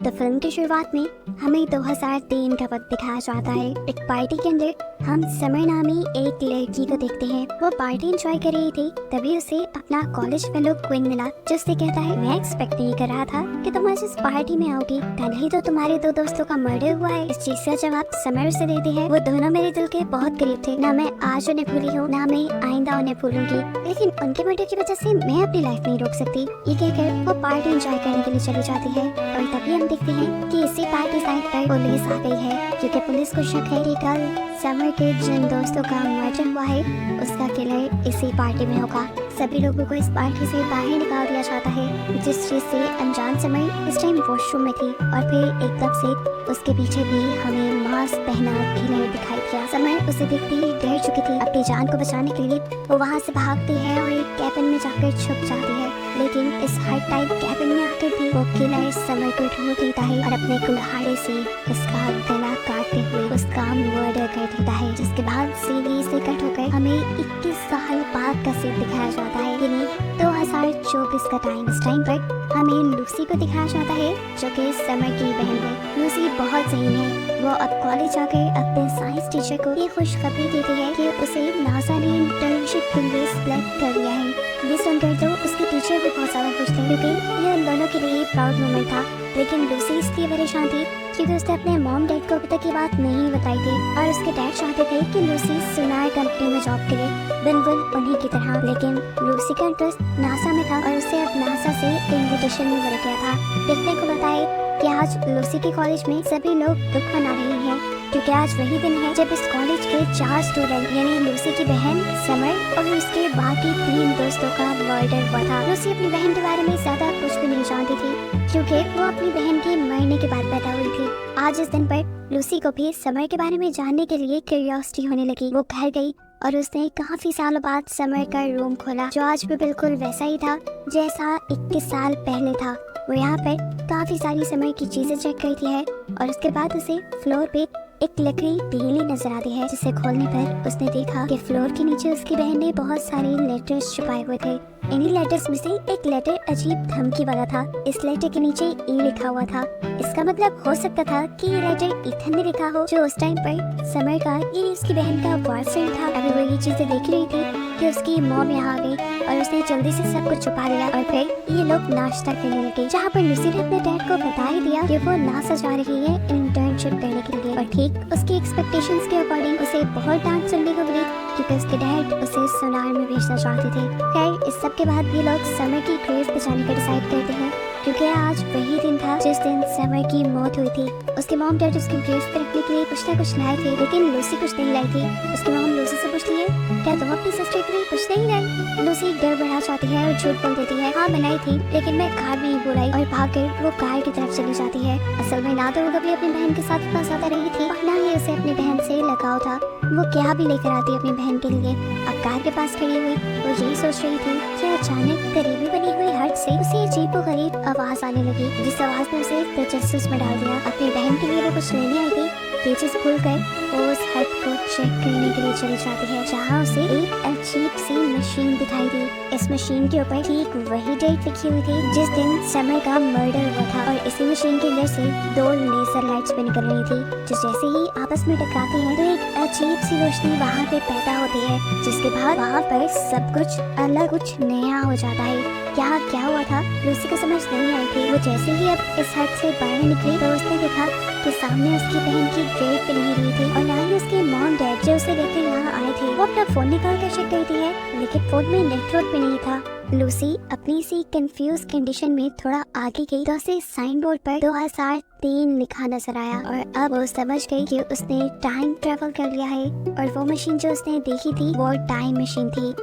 तो फिल्म की शुरुआत में हमें 2003 का वक्त दिखाया जाता है। एक पार्टी के अंदर हम समर नामी एक लड़की को देखते हैं। वो पार्टी एंजॉय कर रही थी, तभी उसे अपना कॉलेज फेलो क्विन मिला, जिससे कहता है मैं एक्सपेक्ट नहीं कर रहा था कि तुम आज इस पार्टी में आओगी। कल ही तो तुम्हारे दो दोस्तों का मर्डर हुआ है। इस चीज का जवाब समर उसे देती है। वो दोनों मेरे दिल के बहुत करीब थे। ना मैं आज उन्हें भूली हूँ, ना मैं आइंदा उन्हें भूलूंगी, लेकिन उनके मर्डर की वजह से मैं अपनी लाइफ नहीं रोक सकती। ये कहकर वो पार्टी एंजॉय करने के लिए चली जाती है और तभी हम देखते हैं कि इसी पार्टी साइट पर पुलिस आ गई है, क्योंकि पुलिस को शक है कि कल समर के जिन दोस्तों का मर्डर हुआ है उसका किलर इसी पार्टी में होगा। सभी लोगों को इस पार्टी से बाहर निकाल दिया जाता है, जिस चीज से अनजान समर इस टाइम वॉशरूम में थी और फिर एकदम से उसके पीछे भी हमें मास्क पहना किलर दिखाई दिया। समर उसे देखते ही डर चुकी थी। अपनी जान को बचाने के लिए वो वहाँ से भागती है और एक कैबिन में जाकर छुप जाती है, लेकिन इस हर टाइप कैबिन में आकर भी वो किलर समर को ढूंढ लेता है और अपने कुल्हाड़े से उसका गला काटते हुए उसका मर्डर कर देता है। जिसके बाद सीरीज से कट होकर हमें 21 साल बाद का सीन दिखाया जाता है, यानी 2024 का टाइम। इस टाइम पर हमें लूसी को दिखाया जाता है, जो कि समर की बहन है। लूसी बहुत सही है। वो अब कॉलेज जाकर अपने साइंस टीचर को ये खुशखबरी देती है कि उसे नासा ने इंटर्नशिप के लिए सिलेक्ट कर लिया है। ये सुनकर तो उसके टीचर भी बहुत ज्यादा खुश थे, क्योंकि ये उन दोनों के लिए प्राउड मोमेंट था। लेकिन लूसी इसलिए परेशान थी क्योंकि उसने अपने मॉम डैड को अभी तक ये बात नहीं बताई थी और उसके डैड चाहते थे कि लूसी सोनार कंपनी में जॉब करे, बिल्कुल उन्हीं की तरह। लेकिन लूसी का इंटरेस्ट नासा में था और उसे अब नासा से इन्विटेशन मिल गया था। देखने को मिलता है कि आज लूसी के कॉलेज में सभी लोग दुख मना रहे हैं, क्योंकि आज वही दिन है जब इस कॉलेज के 4 स्टूडेंट यानी लूसी की बहन समर और उसके बाकी 3 दोस्तों का मर्डर हुआ था। लूसी अपनी बहन के बारे में ज्यादा कुछ भी नहीं जानती थी, क्योंकि वो अपनी बहन के मरने के बाद पैदा हुई थी। आज इस दिन पर लूसी को भी समर के बारे में जानने के लिए क्यूरियोसिटी होने लगी। वो घर गई और उसने काफी सालों बाद समर का रूम खोला, जो आज भी बिल्कुल वैसा ही था जैसा 21 साल पहले था। वो यहाँ पर काफी सारी समर की चीजें चेक करती है और उसके बाद उसे फ्लोर पे एक लकड़ी पीली नजर आती है, जिसे खोलने पर उसने देखा कि फ्लोर के नीचे उसकी बहन ने बहुत सारे लेटर्स छुपाए हुए थे। इन्हीं लेटर्स में से एक लेटर अजीब धमकी वाला था। इस लेटर के नीचे ई लिखा हुआ था। इसका मतलब हो सकता था कि ये लेटर इथन ने लिखा हो, जो उस टाइम पर समर का यानी उसकी बहन का बॉयफ्रेंड था। अभी वो ये चीजें देख रही थी कि उसकी मॉम यहाँ आ गई और उसने जल्दी से सब कुछ छुपा लिया और फिर ये लोग नाश्ता करने लगे, जहाँ पर लूसी ने अपने डैड को बता ही दिया कि वो नासा जा रही है इंटर्नशिप करने के लिए। और ठीक उसकी एक्सपेक्टेशंस के अकॉर्डिंग उसे बहुत डांट सुनने को मिली, क्योंकि उसके डैड उसे सोनार में भेजना चाहते थे। खैर, इस सब के बाद ये लोग समर की ग्रेव पे जाने का डिसाइड करते हैं, क्योंकि आज वही दिन था जिस दिन समर की मौत हुई थी। उसके मॉम डैड उसकी ग्रेव पे रखने के लिए कुछ ना कुछ लाए थे, लेकिन लूसी कुछ नहीं लाई थी। उसकी मॉम लूसी से पूछती है, क्या तुम अपनी सिस्टर के लिए कुछ नहीं लाई? लूसी गड़बड़ा जाती है और झूठ बोल देती है, हाँ बनाई थी, लेकिन मैं कार में ही बुलाई, और भागकर वो कार की तरफ चली जाती है। असल में ना तो वो कभी अपनी बहन के साथ इतना ज्यादा रही थी और ना ही उसे अपनी बहन से लगाव था। वो क्या भी लेकर आती अपनी बहन के लिए। अब कार के पास खड़ी हुई वो यही सोच रही थी कि अचानक करीबी बनी हुई हट से उसे अजीबोगरीब आवाज आने लगी, जिस आवाज ने उसे तजस्सुस में डाल दिया। अपनी बहन के लिए वो कुछ लेने आई थी। ये चीज भूलकर वो उस हट को चेक करने के लिए चली जाती है, जहाँ उसे एक अजीब सी मशीन दिखाई दी। इस मशीन के ऊपर ठीक वही डेट लिखी हुई थी जिस दिन समर का मर्डर हुआ था, और इसी मशीन के अंदर से 2 लेजर लाइट्स भी निकल रही थी, जो जैसे ही आपस में टकराती हैं तो एक अजीब सी रोशनी वहाँ पे पैदा होती है, जिसके बाद वहाँ पर सब कुछ अलग, कुछ नया हो जाता है। क्या हुआ था लूसी को समझ नहीं आई थी। वो जैसे ही अब इस हट से बाहर निकली तो उसने देखा कि सामने उसकी बहन की ग्रेव पे नहीं रही थी और ना ही उसके मॉम डैड जो उसे लेकर यहाँ आए थे। वो अपना फोन निकाल कर चेक करती है, लेकिन फोन में नेटवर्क भी नहीं था। लूसी अपनी सी कंफ्यूज कंडीशन में थोड़ा आगे गई तो उसे साइन बोर्ड पर 2003 लिखा नजर आया, और अब वो समझ गई कि उसने टाइम ट्रेवल कर लिया है और वो मशीन जो उसने देखी थी वो टाइम मशीन थी।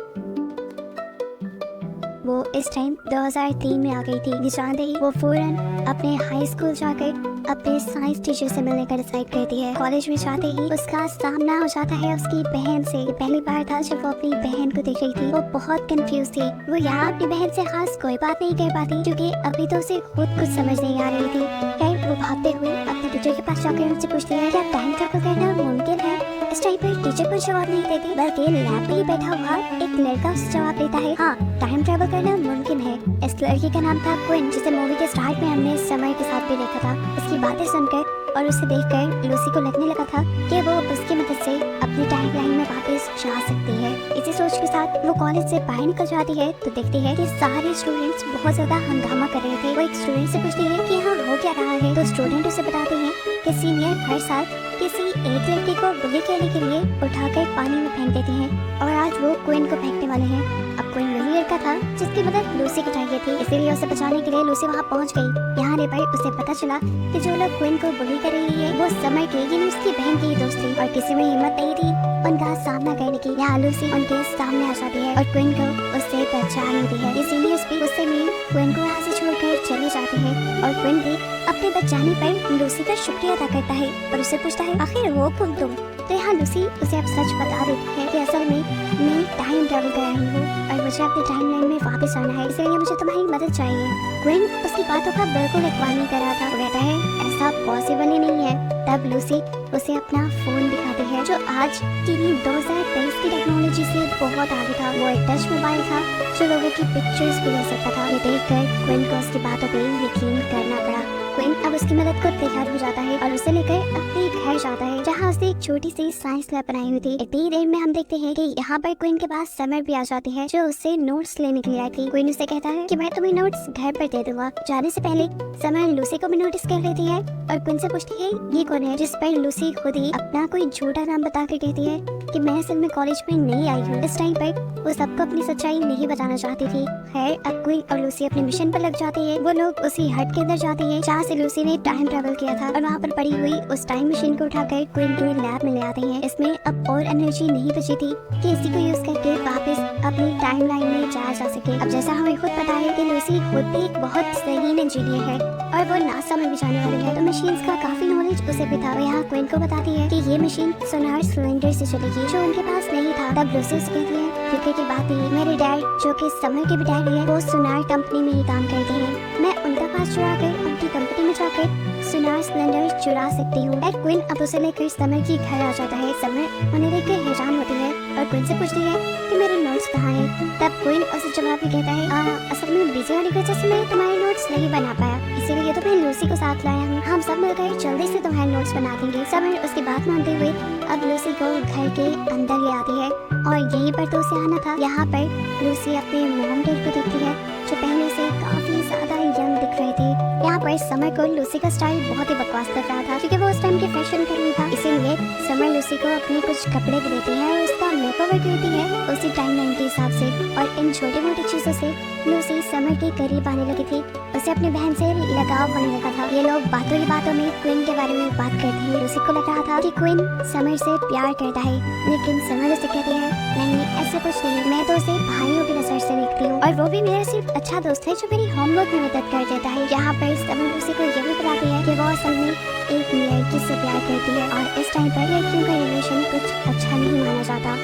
वो इस टाइम 2003 में आ गई थी। निशानदे ही वो फौरन अपने हाई स्कूल जाकर अपने साइंस टीचर से मिलने का डिसाइड करती है। कॉलेज में जाते ही उसका सामना हो जाता है उसकी बहन से। ये पहली बार था जब वो अपनी बहन को देख रही थी। वो बहुत कंफ्यूज थी। वो यहाँ अपनी बहन से खास कोई बात नहीं कर पाती, क्योंकि अभी तो उसे खुद कुछ समझ नहीं आ रही थी। खैर, वो भागते हुए अपने टीचर के पास जाकर उनसे पूछती है, क्या टाइम ट्रैवल करना मुमकिन है? इस टाइम पर टीचर कुछ जवाब नहीं देती, बल्कि लैब में ही बैठा हुआ एक लड़का उसे जवाब देता है, हाँ टाइम ट्रैवल करना मुमकिन है। इस लड़की का नाम था क्विन, जिसे मूवी के स्टार्ट में हमने समर के साथ भी देखा था। की बातें सुनकर और उसे देखकर लूसी को लगने लगा था कि वो उसकी मदद से अपनी टाइमलाइन में वापस जा सकती है। इसी सोच के साथ वो कॉलेज से बाहर निकल जाती है तो देखती है कि सारे स्टूडेंट्स बहुत ज्यादा हंगामा कर रहे थे। वो एक स्टूडेंट से पूछती है कि यहाँ हो क्या रहा है, तो स्टूडेंट उसे बताते हैं कि सीनियर हर साल किसी एक लड़की को बुली करने के लिए उठाकर पानी में फेंक देते हैं और आज वो क्वीन को फेंकने वाले हैं। अब क्वीन वही लड़का था जिसकी मदद लूसी को चाहिए थी, इसीलिए उसे बचाने के लिए लूसी वहाँ पहुँच गई। यहाँ आने पर उसे पता चला कि जो लोग क्वीन को बुली कर रही है वो समर की यानी उसकी बहन की दोस्त थी और किसी में हिम्मत नहीं थी उनका सामना करने की। यहाँ लूसी उनके सामने आ जाती है और क्वीन को उससे पहचान लेती है। ये सीनियर्स भी गुस्से में क्वीन को यहाँ से छोड़कर चले जाते हैं और क्वीन भी अपने बच जाने पर लूसी का शुक्रिया अदा करता है और उससे पूछता है आखिर हो कौन तुम। तो यहाँ लूसी उसे अब सच बता देती है कि असल में मैं टाइम ट्रैवल कर रही हूँ और मुझे अपनी टाइमलाइन में वापस आना है, इसलिए मुझे तुम्हारी मदद चाहिए। क्वीन उसकी बातों का बिल्कुल यकीन नहीं कर रहा था। वो कहता है ऐसा पॉसिबल ही नहीं है। तब लूसी उसे अपना फोन दिखाती है जो आज की 2023 की टेक्नोलॉजी से बहुत आगे था। वो एक टच मोबाइल था जो लोगों की पिक्चर्स भी ले सकता था। ये देखकर क्वीन को उसकी बातों पे यकीन करना पड़ा। क्वीन अब उसकी मदद को तैयार हो जाता है और उसे लेकर अपने घर जाता है जहाँ उसने एक छोटी सी साइंस लैब बनाई हुई थी। इतनी देर में हम देखते हैं कि यहाँ पर क्वीन के पास समर भी आ जाती है जो उससे नोट्स लेने के लिए आई थी। क्वीन उसे कहता है कि मैं तुम्हें नोट्स घर पर दे दूंगा। जाने से पहले समर लूसी को भी नोटिस कर लेती है और क्वीन से पूछती है ये कौन है, जिस पर लूसी खुद ही अपना कोई झूठा नाम बता कर कहती है कि मैं असल में कॉलेज में नहीं आई हूँ। इस टाइम पर वो सबको अपनी सच्चाई नहीं बताना चाहती थी। खैर अब क्वीन और लूसी अपने मिशन पर लग जाती है। वो लोग उसी हट के अंदर जाते हैं जहाँ से लूसी ने टाइम ट्रैवल किया था और वहाँ पर पड़ी हुई उस टाइम मशीन को उठाकर क्वीन के लैब में ले आते हैं। इसमें अब और एनर्जी नहीं बची थी कि इसी को यूज करके वापस अपनी टाइमलाइन में जाया जा सके। अब जैसा हमें खुद पता है कि लूसी खुद भी एक बहुत सही इंजीनियर है और वो नासा में भी जाने वाली है, तो मशीन्स का काफी नॉलेज उसे भी था। वो यहाँ क्वीन को बताती है कि ये मशीन सोनार सिलेंडर से चलेगी जो उनके पास नहीं था। तब लूसी उसे कहती है क्योंकि की बात है मेरे डैड जो कि समर के भी डैड है वो सोनार कंपनी में ही काम करते हैं। मैं उनका पास चुरा कर उनकी कंपनी में जाकर सोनार सिलेंडर चुरा सकती हूँ। क्वीन अब उसे लेकर समर की घर आ जाता है। समर उन्हें देखकर हैरान होती है और क्वीन से पूछती है कि मेरे नोट्स कहाँ हैं। तब क्वीन उसे जवाब भी कहता है असल में बिजी होने की वजह से मैं तुम्हारे नोट्स नहीं बना पाया, इसीलिए तो मैं लूसी को साथ लाया हूँ। हम सब मिलकर जल्दी से तुम्हारे नोट्स बना देंगे। समर उसकी बात मानते हुए अब लूसी को घर के अंदर ले आती है और यहीं पर तो उसे आना था। यहाँ पर लूसी अपने मॉम डैड को देखती है जो पहले से काफी ज्यादा यंग दिख रहे थे। यहाँ पर समर को लूसी का स्टाइल बहुत ही बकवास लग रहा था क्योंकि वो उस टाइम के फैशन कर्मी था, इसीलिए समर लूसी को अपने कुछ कपड़े भी देती है और उसका मेकओवर करती है उसी टाइमलाइन के हिसाब से। और इन छोटी मोटी चीजों से लूसी समर के करीब आने लगी थी, उसे अपनी बहन से लगाव होने लगा था। ये लोग बातों ही बातों में क्वीन के बारे में बात करते हैं। लूसी को लग रहा था कि क्वीन समर से प्यार करता है, लेकिन समर उसे कहती है नहीं ऐसा कुछ नहीं, मैं तो उसे भाइयों की नजर से देखती हूँ और वो भी मेरा सिर्फ अच्छा दोस्त है जो मेरी होमवर्क में मदद कर देता है। यहाँ पर समर लूसी को ये भी बताती है कि वो असल में एक लड़की से प्यार करती है और इस टाइम पर लड़कियों का रिलेशन कुछ अच्छा नहीं माना जाता।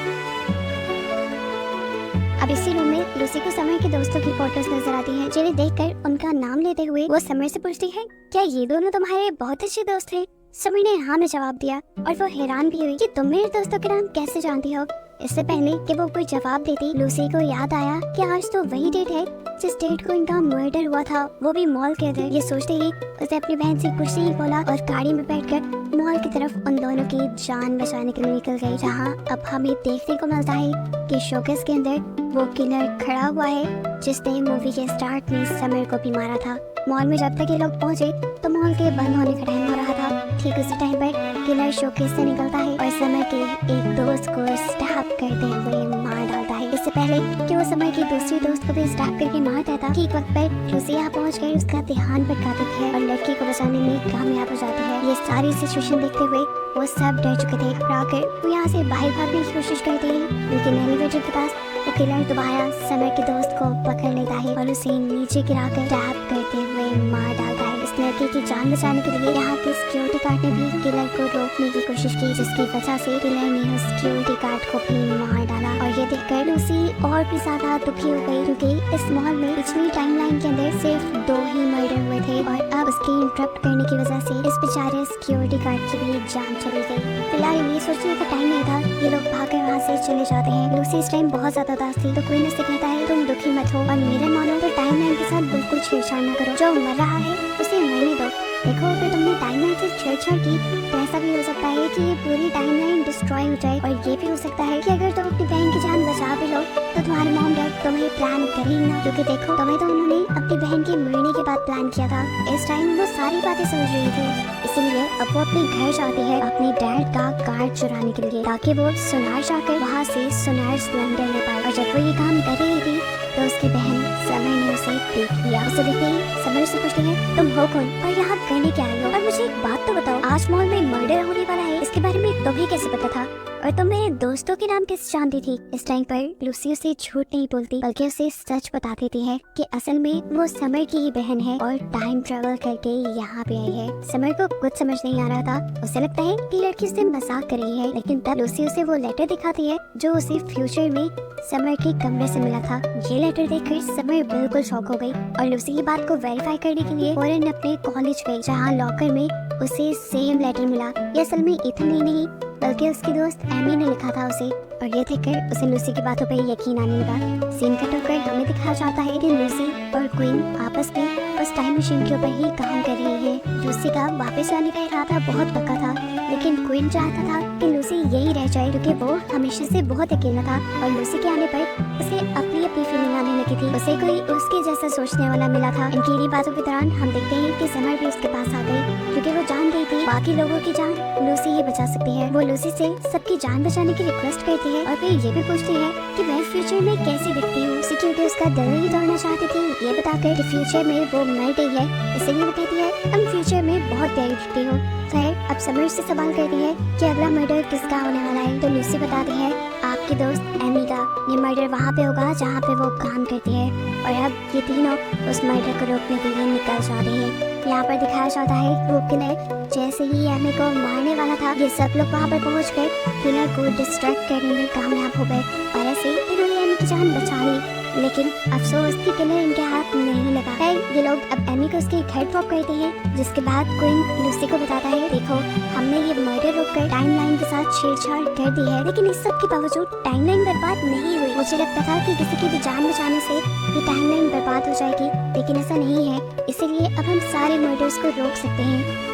अब इसी रूम में लूसी को समर के दोस्तों की फोटोज नजर आती हैं जिन्हें देखकर उनका नाम लेते हुए वो समर से पूछती है क्या ये दोनों तुम्हारे बहुत अच्छे दोस्त हैं। समर ने हाँ में जवाब दिया और वो हैरान भी हुई कि तुम मेरे दोस्तों के नाम कैसे जानती हो। इससे पहले कि वो कोई जवाब देती लूसी को याद आया कि आज तो वही डेट है जिस डेट को इनका मर्डर हुआ था, वो भी मॉल के अंदर। ये सोचते ही उसे अपनी बहन से कुछ नहीं बोला और गाड़ी में बैठकर मॉल की तरफ उन दोनों की जान बचाने के लिए निकल गई। जहाँ अब हमें देखने को मिलता है कि शोकेस के अंदर वो किलर खड़ा हुआ है जिसने मूवी के स्टार्ट में समर को भी मारा था। मॉल में जब तक ये लोग पहुंचे तो मॉल के बंद होने का टाइम हो रहा था। ठीक उसी टाइम पर किलर शोकेस से निकलता है और समर के एक दोस्त को स्टैब करते हुए मार डालता है। इससे पहले कि वो समर की दूसरी दोस्त को भी स्टैब करके मार देता, ठीक वक्त पर लूसी यहाँ पहुँच कर उसका ध्यान भटकाती है और लड़की को बचाने में कामयाब हो जाती है। ये सारी सिचुएशन देखते हुए वो सब डर चुके थे। घबराकर वो यहाँ से बाहर भागने की कोशिश करते हैं, लेकिन एलिवेटर के पास वो किलर दोबारा समर के दोस्त को पकड़ लेता है और उसे नीचे गिराकर टैप करते हुए मार डालता है। इस लड़के की जान बचाने के लिए यहाँ के सिक्योरिटी गार्ड ने भी किलर को रोकने की कोशिश की, जिसकी वजह से किलर ने उस सिक्योरिटी गार्ड को भी मार डाला। और ये देखकर लूसी और भी ज्यादा दुखी हो गई क्योंकि इस मॉल में पिछली टाइमलाइन के अंदर सिर्फ 2 ही मर्डर हुए थे और अब उसके इंटरप्ट करने की वजह से इस बेचारे सिक्योरिटी गार्ड की भी जान चली गई। फिलहाल ये सोचने का टाइम नहीं था, ये लोग भागकर वहाँ से चले जाते हैं। लूसी इस टाइम बहुत ज्यादा उदास थी तो क्वीन उससे कहता है तुम दुखी मत हो और मेरे मानो तो टाइमलाइन के साथ बिल्कुल छेड़छाड़ न करो, जो मर रहा है उसे मरने दो। देखो अगर तुमने टाइमलाइन से छेड़छाड़ की तो ऐसा भी हो सकता है कि ये पूरी टाइमलाइन डिस्ट्रॉय हो जाए, और ये भी हो सकता है कि अगर तुम अपनी बहन की जान बचा भी लो तो तुम्हारे मॉम डैड तुम्हें प्लान कर ही ना, क्योंकि देखो तुम्हें तो उन्होंने अपनी बहन के मरने के बाद प्लान किया था। इस टाइम वो सारी बातें समझ रही थी, इसलिए अब वो अपने घर जाती है अपने डैड का कार्ड चुराने के लिए, ताकि वो सुनार जाकर वहाँ से सुनार सिलेंडर ले पाए। और जब वो ये काम कर रही थी तो उसकी बहन समर ने उसे देख लिया। उसे देखते ही समर से पूछती है, तुम हो कौन और यहाँ करने क्या आई हो? और मुझे एक बात तो बताओ, आज मॉल में मर्डर होने वाला है, इसके बारे में तुम्हें कैसे पता था? और तुम मेरे दोस्तों के नाम कैसे जानती थी? इस टाइम पर लूसी उसे झूठ नहीं बोलती, बल्कि उसे सच बता देती है कि असल में वो समर की ही बहन है और टाइम ट्रेवल करके यहाँ पे आई है। समर को कुछ समझ नहीं आ रहा था, उसे लगता है कि लड़की उससे मजाक कर रही है, लेकिन तब लूसी उसे वो लेटर दिखाती है जो उसे फ्यूचर में समर के कमरे से मिला था। ये लेटर देखकर समर बिल्कुल शॉक हो गई और लूसी की बात को वेरीफाई करने के लिए फौरन अपने कॉलेज गई, जहाँ लॉकर में उसे सेम लेटर मिला। ये असल में इथन ही नहीं बल्कि उसकी दोस्त एमी ने लिखा था उसे, और ये देखकर उसे लूसी की बातों पर यकीन आने लगा। सीन कट होकर हमें दिखाया जाता है कि लूसी और क्वीन आपस में उस टाइम मशीन के ऊपर ही काम कर रही है। लूसी का वापस जाने का इरादा बहुत पक्का था, लेकिन क्वीन चाहता था कि लूसी यही रह जाए, क्योंकि वो हमेशा से बहुत अकेला था और लूसी के आने पर उसे अपनी अपनी फीलिंग आने लगी थी। उसे कोई उसके जैसा सोचने वाला मिला था। इनकी इन्हीं बातों के दौरान हम देखते हैं कि समर भी उसके पास आ गई, क्योंकि वो जान गई थी बाकी लोगों की जान लूसी ही बचा सकती है। वो लूसी से सबकी जान बचाने की रिक्वेस्ट करती है और फिर ये भी पूछती है कि मैं फ्यूचर में कैसी दिखती हूँ, क्योंकि उसका दिल ही तोड़ना चाहती थी। ये बताकर कि फ्यूचर में वो मर गई है, इसलिए वो कहती है तुम फ्यूचर में बहुत प्यारी दिखती हो। फिर अब समर से सवाल करती है कि अगला मर्डर किसका होने वाला है, तो लूसी बताती है आपकी दोस्त एमी का। ये मर्डर वहाँ पे होगा जहाँ पे वो काम करती है, और अब ये तीनों उस मर्डर को रोकने के लिए निकल जाते हैं। यहाँ पर दिखाया जाता है वो किलर जैसे ही एमी को मारने वाला था, ये सब लोग वहाँ पर पहुँच कर किलर को डिस्ट्रैक्ट करने में कामयाब हो गए, और ऐसे इन्होंने एमी की जान बचा ली। लेकिन अफसोस कि किलर इनके हाथ नहीं लगा। फिर ये लोग अब एमी को उसके घर ड्रॉप करते हैं, जिसके बाद क्वीन लूसी को बताता है देखो हमने ये मर्डर रोककर टाइमलाइन के साथ छेड़छाड़ कर दी है, लेकिन इस सब के बावजूद टाइमलाइन बर्बाद नहीं हुई। मुझे लगता था कि किसी की भी जान बचाने से ये टाइमलाइन बर्बाद हो जाएगी, लेकिन ऐसा नहीं है, इसीलिए अब हम सारे मर्डर्स को रोक सकते हैं।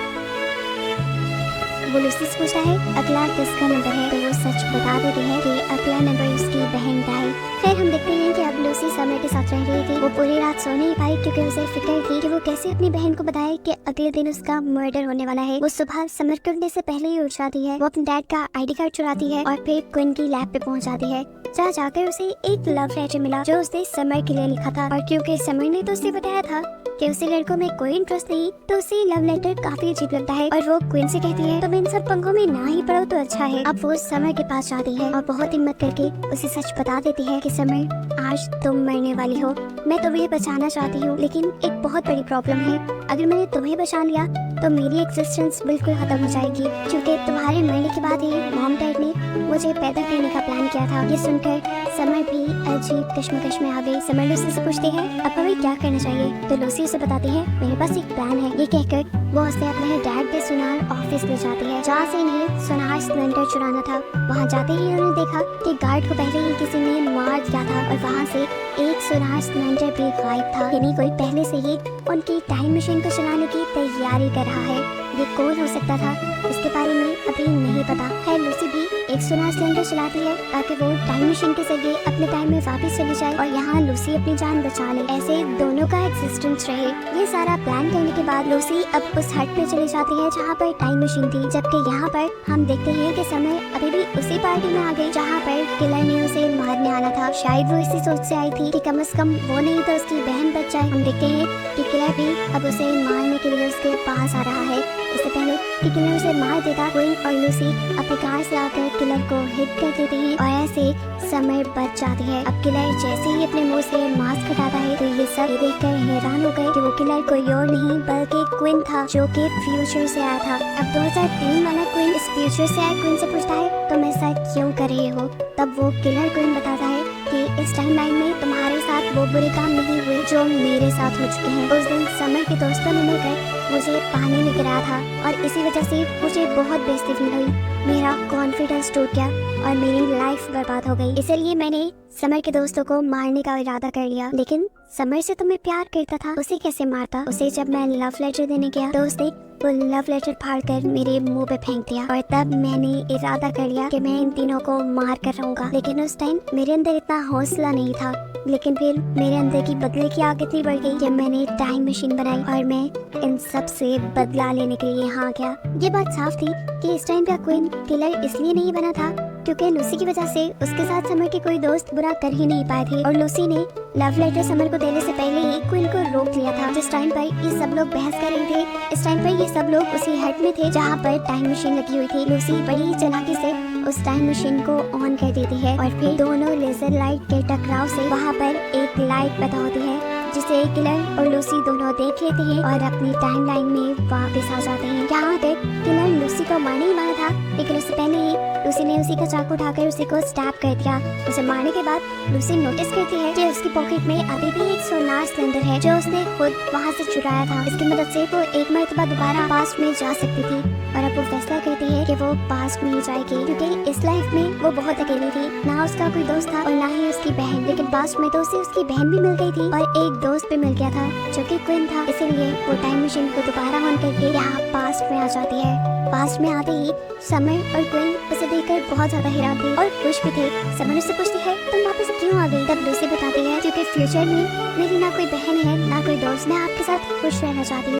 वो लूसी से पूछता है अगला किसका नंबर है, तो वो सच बता देती है कि अगला नंबर उसकी बहन का है। फिर हम देखते हैं कि अब लूसी समर के साथ रह रही थी। वो पूरी रात सो नहीं पाई, क्योंकि उसे फिक्र थी कि वो कैसे अपनी बहन को बताए कि अगले दिन उसका मर्डर होने वाला है। वो सुबह समर के उठने से पहले ही उठ जाती है। वो अपने डैड का आईडी कार्ड चुराती है और फिर क्वीन की लैब पे पहुंच जाती है, जहाँ जाकर उसे एक लव लेटर मिला जो उसने समर के लिए लिखा था। और क्योंकि समर ने तो उसे बताया था कि उसे लड़कों में कोई इंटरेस्ट नहीं, तो उसे लव लेटर काफी अजीब लगता है और वो क्वीन से कहती है तुम इन सब पंगों में ना ही पड़ो तो अच्छा है। अब वो समर के पास जाती है और बहुत हिम्मत करके उसे सच बता देती है कि समर आज तुम मरने वाली हो, मैं तुम्हें बचाना चाहती हूँ, लेकिन एक बहुत बड़ी प्रॉब्लम है, अगर मैंने तुम्हें बचा लिया तो मेरी एग्जिस्टेंस बिल्कुल खत्म हो जाएगी, क्योंकि तुम्हारे मरने के बाद ही मॉम डैड ने मुझे पैदा करने का प्लान किया था। ये सुनकर समर भी अजीब कश्मकश में आ गई। समर लूसी से पूछती है अब हमें क्या करना चाहिए, तो लूसी उसे बताती है मेरे पास एक प्लान है। ये कहकर वो उसे अपने डैड के सुनार ऑफिस ले जाती है, जहाँ से इन्हें सुनार सिलेंडर चुराना था। वहाँ जाते ही उन्होंने देखा कि गार्ड को पहले ही किसी ने मार दिया था और वहाँ से एक सुनार सिलेंडर भी गायब था, यानी कोई पहले से ही उनकी टाइम मशीन को चलाने की तैयारी कर रहा है। ये कौन हो सकता था इसके बारे में अभी नहीं पता है। लूसी भी एक सुनार सिलेंडर चलाती है ताकि वो टाइम मशीन के जरिए अपने टाइम में वापस चली जाए और यहाँ लूसी अपनी जान बचा ले, ऐसे दोनों का एग्जिस्टेंस रहे। ये सारा प्लान करने के बाद लूसी अब उस हट पे चली जाती है जहाँ पर टाइम मशीन थी, जबकि यहाँ पर हम देखते हैं कि समय अभी भी उसी पार्टी में आ गई जहाँ पर किलर ने उसे मारने आना था। शायद वो इसी सोच से आई थी कि कम से कम वो नहीं तो उसकी बहन बच जाए। हम देखते हैं कि किलर भी अब उसे मारने के लिए उसके पास आ रहा है। इससे पहले कि किलर उसे मार देता, क्वीन और लूसी अपनी कार से आकर किलर को हिट कर देते हैं और ऐसे समय बच जाती है। अब किलर जैसे ही अपने मुंह से मास्क हटाता है तो ये सब देखकर हैरान हो गए कि वो किलर कोई और नहीं बल्कि क्वीन था, जो कि फ्यूचर से आया था। अब 2003 वाला क्वीन इस फ्यूचर से आया क्वीन से पूछता है तुम ऐसा क्यों कर रहे हो। तब वो किलर क्वीन बताता है कि इस टाइमलाइन में तुम्हारे साथ वो बुरे काम नहीं हुए जो मेरे साथ हो चुके हैं। उस दिन समर के दोस्तों ने मिलकर मुझे पानी में गिराया था और इसी वजह से मुझे बहुत बेइज्जती फील हुई, मेरा कॉन्फिडेंस टूट गया और मेरी लाइफ बर्बाद हो गई। इसलिए मैंने समर के दोस्तों को मारने का इरादा कर लिया, लेकिन समर से तो मैं प्यार करता था, उसे कैसे मारता। उसे जब मैं लव लेटर देने गया तो उसने वो लव लेटर फाड़कर मेरे मुंह पे फेंक दिया और तब मैंने इरादा कर लिया कि मैं इन तीनों को मार कर रहूंगा। लेकिन उस टाइम मेरे अंदर इतना हौसला नहीं था। लेकिन फिर मेरे अंदर की बदले की आग इतनी बढ़ गई कि मैंने टाइम मशीन बनाई और मैं इन सब से बदला लेने के लिए यहाँ गया। ये बात साफ थी कि इस टाइम का क्वीन किलर इसलिए नहीं बना था क्योंकि लूसी की वजह से उसके साथ समर के कोई दोस्त बुरा कर ही नहीं पाए थे और लूसी ने लव लेटर समर को देने से पहले ही क्वीन को रोक लिया था। जिस टाइम पर ये सब लोग बहस कर रहे थे, इस टाइम पर ये सब लोग उसी हट में थे जहाँ पर टाइम मशीन लगी हुई थी। लूसी बड़ी चालाकी से उस टाइम मशीन को ऑन कर देती है और फिर दोनों लेजर लाइट के टकराव से वहाँ पर एक लाइट पैदा होती है जिसे किलर और लूसी दोनों देख लेते हैं और अपनी टाइमलाइन में वापस आ जाते हैं। यहाँ तक किलर लूसी को मारने ही वाला था, लेकिन उससे पहले ही लूसी ने उसी का चाकू उठाकर उसी को स्टैब कर दिया। उसे मारने के बाद लूसी नोटिस करती है कि उसकी पॉकेट में अभी भी एक सोनार सिलेंडर है जो उसने खुद वहाँ से चुराया था। इसकी मदद से वो एक मरतबा दोबारा पास्ट में जा सकती थी और अब वो फैसला करती है कि वो पास्ट में ही जाएगी क्योंकि इस लाइफ में वो बहुत अकेली थी। ना उसका कोई दोस्त था और ना ही उसकी बहन, लेकिन पास्ट में तो उसे उसकी बहन भी मिल गई थी और एक दोस्त भी मिल गया था जो कि क्वीन था। इसीलिए वो टाइम मशीन को दोबारा ऑन करके यहाँ पास्ट में आ जाती है। पास्ट में आते ही समर और क्वीन उसे देखकर बहुत ज्यादा हैरान थे और खुश भी थे। समर उससे पूछती है तुम वापस क्यों आ गई? तब लूसी बताती है क्योंकि फ्यूचर में मेरी ना कोई बहन है ना कोई दोस्त, मैं आपके साथ खुश रहना चाहती हूँ।